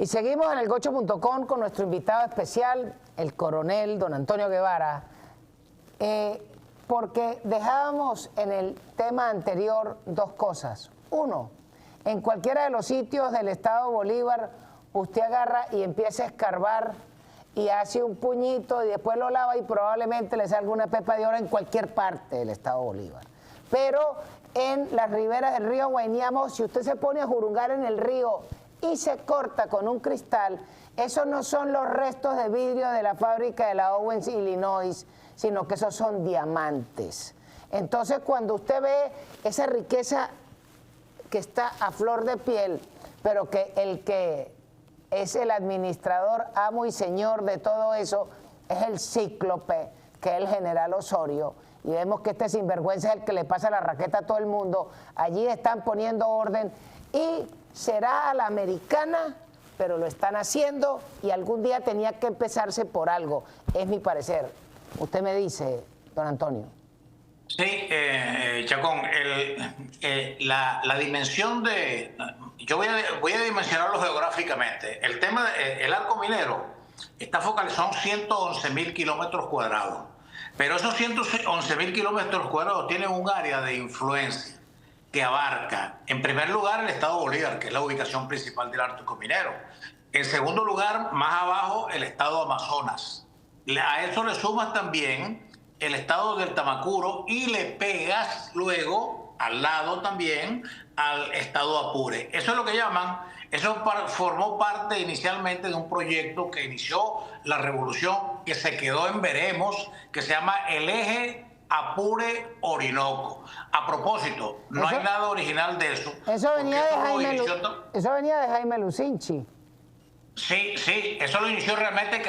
seguimos en elgocho.com con nuestro invitado especial, el coronel don Antonio Guevara, porque dejábamos en el tema anterior dos cosas. Uno, en cualquiera de los sitios del Estado Bolívar, usted agarra y empieza a escarbar y hace un puñito y después lo lava y probablemente le salga una pepa de oro en cualquier parte del Estado Bolívar. Pero en las riberas del río Guainiamo, si usted se pone a jurungar en el río y se corta con un cristal, esos no son los restos de vidrio de la fábrica de la Owens, Illinois, sino que esos son diamantes. Entonces, cuando usted ve esa riqueza que está a flor de piel, pero que el que es el administrador, amo y señor de todo eso, es el cíclope, que es el general Osorio, y vemos que este sinvergüenza es el que le pasa la raqueta a todo el mundo. Allí están poniendo orden y será a la americana, pero lo están haciendo y algún día tenía que empezarse por algo, es mi parecer. Usted me dice, don Antonio. Sí, Chacón, la dimensión de... Yo voy a dimensionarlo geográficamente. El tema del arco minero está focalizado en 111.000 kilómetros cuadrados. Pero esos 111.000 kilómetros cuadrados tienen un área de influencia que abarca, en primer lugar, el estado Bolívar, que es la ubicación principal del arco minero. En segundo lugar, más abajo, el estado Amazonas. A eso le sumas también el estado del Tamacuro y le pegas luego al lado también al estado Apure. Eso es lo que llaman, eso formó parte inicialmente de un proyecto que inició la revolución, que se quedó en veremos, que se llama el eje Apure-Orinoco. A propósito, no hay nada original de eso. Eso venía de Jaime Lucinchi. Sí, eso lo inició realmente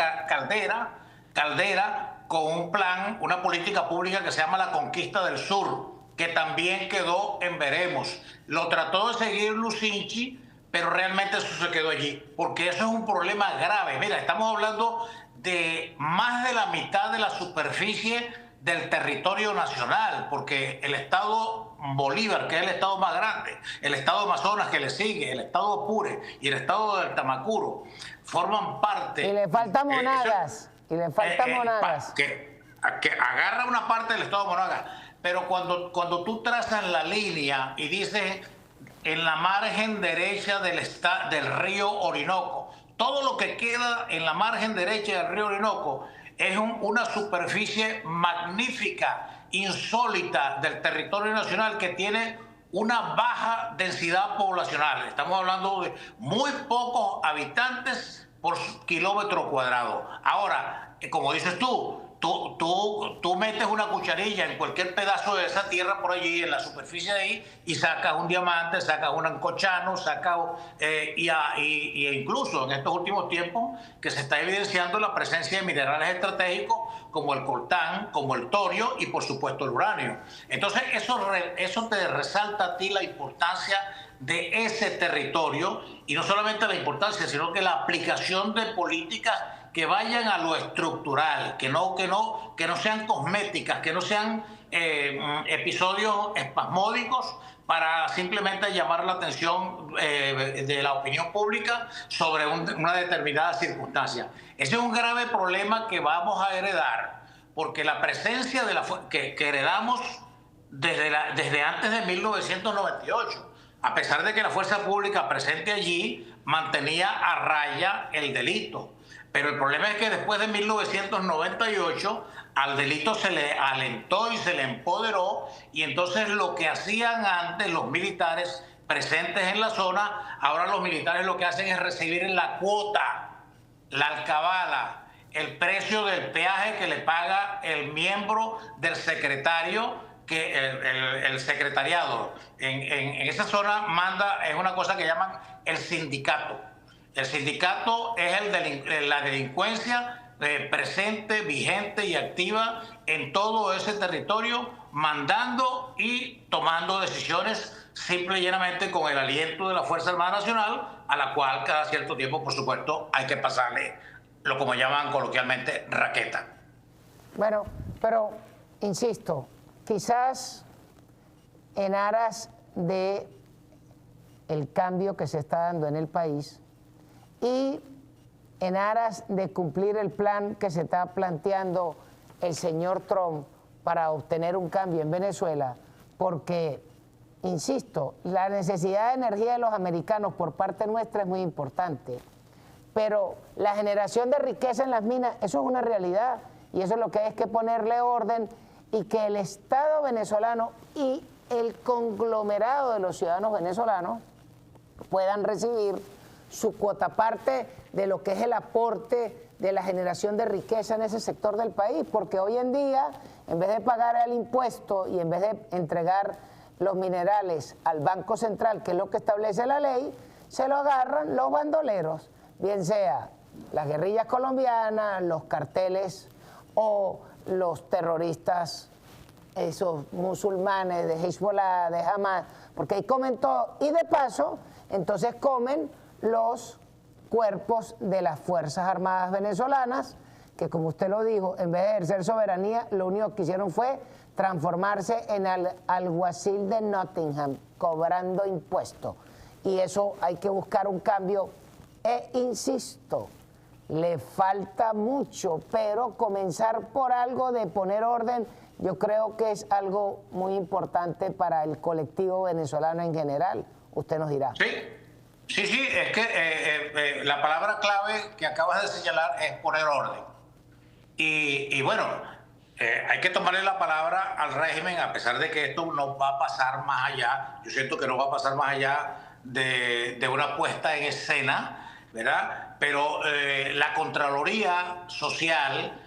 Caldera con un plan, una política pública que se llama la Conquista del Sur, que también quedó en veremos. Lo trató de seguir Lucinchi, pero realmente eso se quedó allí, porque eso es un problema grave. Mira, estamos hablando de más de la mitad de la superficie del territorio nacional, porque el estado Bolívar, que es el estado más grande, el estado Amazonas que le sigue, el estado Apure y el estado del Tamacuro forman parte. Y le faltan Monagas. Que agarra una parte del estado de Monagas. Pero cuando tú trazas la línea y dices en la margen derecha del río Orinoco, todo lo que queda en la margen derecha del río Orinoco es una superficie magnífica, insólita del territorio nacional que tiene una baja densidad poblacional. Estamos hablando de muy pocos habitantes por kilómetro cuadrado. Ahora, como dices tú metes una cucharilla en cualquier pedazo de esa tierra por allí, en la superficie de ahí, y sacas un diamante, sacas un ancochano, y incluso en estos últimos tiempos que se está evidenciando la presencia de minerales estratégicos como el coltán, como el torio y por supuesto el uranio. Entonces eso te resalta a ti la importancia de ese territorio, y no solamente la importancia, sino que la aplicación de políticas que vayan a lo estructural, que no sean cosméticas, que no sean episodios espasmódicos para simplemente llamar la atención de la opinión pública sobre una determinada circunstancia. Ese es un grave problema que vamos a heredar, porque la presencia que heredamos desde antes de 1998, a pesar de que la fuerza pública presente allí mantenía a raya el delito. Pero el problema es que después de 1998 al delito se le alentó y se le empoderó, y entonces lo que hacían antes los militares presentes en la zona, ahora los militares lo que hacen es recibir la cuota, la alcabala, el precio del peaje que le paga el miembro del secretario, que el secretariado en esa zona manda, es una cosa que llaman el sindicato. El sindicato es la delincuencia presente, vigente y activa en todo ese territorio, mandando y tomando decisiones simple y llanamente con el aliento de la Fuerza Armada Nacional, a la cual cada cierto tiempo, por supuesto, hay que pasarle lo como llaman coloquialmente raqueta. Bueno, pero insisto, quizás en aras de el cambio que se está dando en el país, y en aras de cumplir el plan que se está planteando el señor Trump para obtener un cambio en Venezuela, porque, insisto, la necesidad de energía de los americanos por parte nuestra es muy importante, pero la generación de riqueza en las minas, eso es una realidad, y eso es lo que hay que ponerle orden, y que el Estado venezolano y el conglomerado de los ciudadanos venezolanos puedan recibir su cuota parte de lo que es el aporte de la generación de riqueza en ese sector del país, porque hoy en día, en vez de pagar el impuesto y en vez de entregar los minerales al Banco Central, que es lo que establece la ley, se lo agarran los bandoleros, bien sea las guerrillas colombianas, los carteles o los terroristas, esos musulmanes de Hezbollah, de Hamas, porque ahí comen todo, y de paso, entonces comen los cuerpos de las Fuerzas Armadas venezolanas, que como usted lo dijo, en vez de ejercer soberanía, lo único que hicieron fue transformarse en el alguacil de Nottingham, cobrando impuestos. Y eso hay que buscar un cambio. E insisto, le falta mucho, pero comenzar por algo de poner orden, yo creo que es algo muy importante para el colectivo venezolano en general. Usted nos dirá. Sí, es que la palabra clave que acabas de señalar es poner orden. Y bueno, hay que tomarle la palabra al régimen, a pesar de que esto no va a pasar más allá. Yo siento que no va a pasar más allá de una puesta en escena, ¿verdad? Pero la Contraloría Social,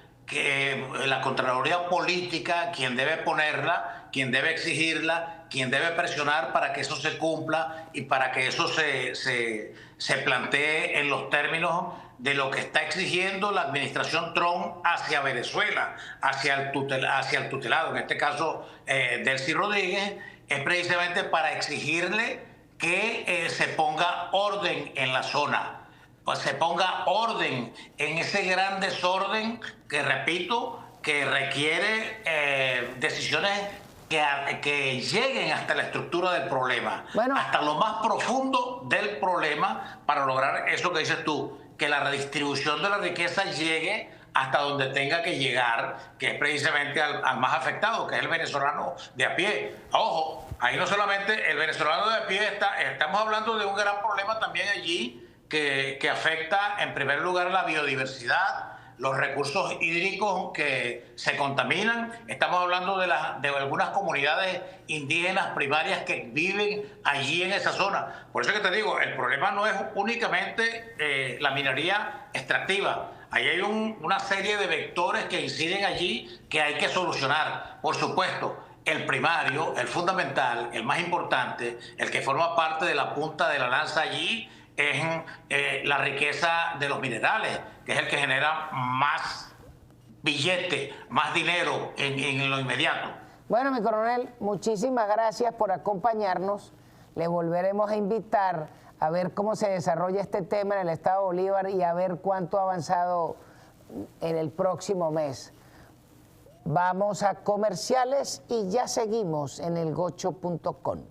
la Contraloría Política, quien debe ponerla, quien debe exigirla, quien debe presionar para que eso se cumpla y para que eso se plantee en los términos de lo que está exigiendo la administración Trump hacia Venezuela, hacia el tutelado, en este caso Delcy Rodríguez, es precisamente para exigirle que se ponga orden en la zona, pues se ponga orden en ese gran desorden que, repito, que requiere decisiones que lleguen hasta la estructura del problema, hasta lo más profundo del problema, para lograr eso que dices tú, que la redistribución de la riqueza llegue hasta donde tenga que llegar, que es precisamente al más afectado, que es el venezolano de a pie. Ojo, ahí no solamente el venezolano de a pie estamos hablando de un gran problema también allí que afecta en primer lugar la biodiversidad, los recursos hídricos que se contaminan. Estamos hablando de algunas comunidades indígenas primarias que viven allí en esa zona. Por eso que te digo, el problema no es únicamente la minería extractiva. Ahí hay una serie de vectores que inciden allí que hay que solucionar. Por supuesto, el primario, el fundamental, el más importante, el que forma parte de la punta de la lanza allí, es la riqueza de los minerales, que es el que genera más billete, más dinero en lo inmediato. Bueno, mi coronel, muchísimas gracias por acompañarnos. Le volveremos a invitar a ver cómo se desarrolla este tema en el Estado Bolívar y a ver cuánto ha avanzado en el próximo mes. Vamos a comerciales y ya seguimos en elgocho.com.